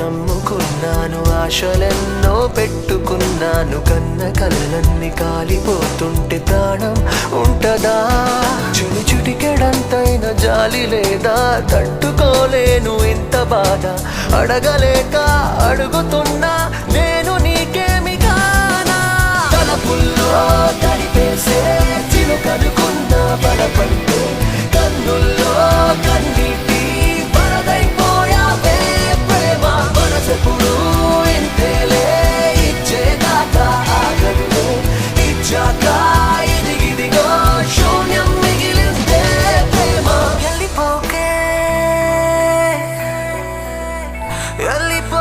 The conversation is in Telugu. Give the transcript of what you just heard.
నమ్ముకున్నాను, ఆశలెన్నో పెట్టుకున్నాను, కన్న కళ్ళన్ని కాలిపోతుంటే ప్రాణం ఉంటదా? చుడి చుటికెడంతైన జాలి లేదా? తట్టుకోలేను ఇంత బాధ, అడగలేక అడుగుతున్నా నేను నీకేమి కానా? తలపుల్లో తడిపేసే చిలుకనుకున్న బలపడితే కన్నుల్లో కన్నీటి వరదైపోయావే ప్రేమ. మనసెప్పుడు ఇంతేలే, ఇచ్చేదాకా ఆగదులే, ఇచ్చాక ఇదిగిదిగో శూన్యం మిగిలిందే ప్రేమ. వెళ్ళిపోకే వెళ్ళిపో